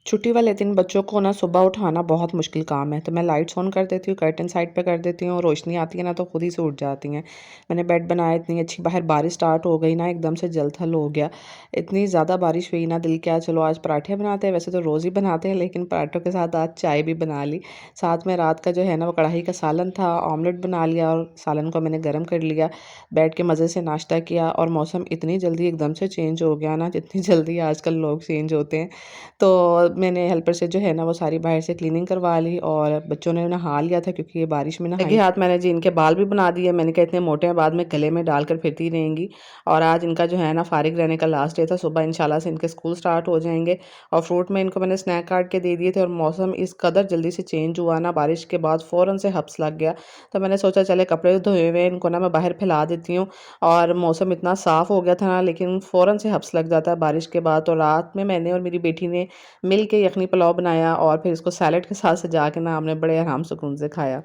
छुट्टी वाले दिन बच्चों को ना सुबह उठाना बहुत मुश्किल काम है। तो मैं लाइट्स ऑन कर देती हूँ, कर्टन साइड पे कर देती हूँ, रोशनी आती है ना तो खुद ही से उठ जाती हैं। मैंने बेड बनाया, इतनी अच्छी बाहर बारिश स्टार्ट हो गई ना, एकदम से जल-थल हो गया। इतनी ज़्यादा बारिश हुई ना, दिल किया चलो आज पराठे बनाते हैं, वैसे तो रोज़ ही बनाते हैं लेकिन पराठों के साथ आज चाय भी बना ली। साथ में रात का जो है ना वो कढ़ाई का सालन था, ऑमलेट बना लिया और सालन को मैंने गरम कर लिया। बैठ के मज़े से नाश्ता किया और मौसम इतनी जल्दी एकदम से चेंज हो गया ना, जितनी जल्दी आजकल लोग चेंज होते हैं। तो मैंने हेल्पर से जो है ना वो सारी बाहर से क्लीनिंग करवा ली और बच्चों ने नहा लिया था क्योंकि ये बारिश में नहाए। हाथ मैंने जी इनके बाल भी बना दिए। मैंने कहा इतने मोटे हैं बाद में गले में डालकर फिरती रहेंगी। और आज इनका जो है ना फारिग रहने का लास्ट डे था। सुबह इंशाल्लाह से इनके स्कूल स्टार्ट हो जाएंगे। और फ्रूट में इनको मैंने स्नैक काट के दे दिए थे और मौसम इस कदर जल्दी से चेंज हुआ ना, बारिश के बाद फ़ौरन से हब्स लग गया। तो मैंने सोचा चले कपड़े धोए हुए इनको ना मैं बाहर फैला देती हूँ। और मौसम इतना साफ़ हो गया था ना, लेकिन फ़ौरन से हब्स लग जाता है बारिश के बाद। तो रात में मैंने और मेरी बेटी ने मिल के यखनी पुलाव बनाया और फिर इसको सैलेड के साथ सजा के ना हमने बड़े आराम सुकून से खाया।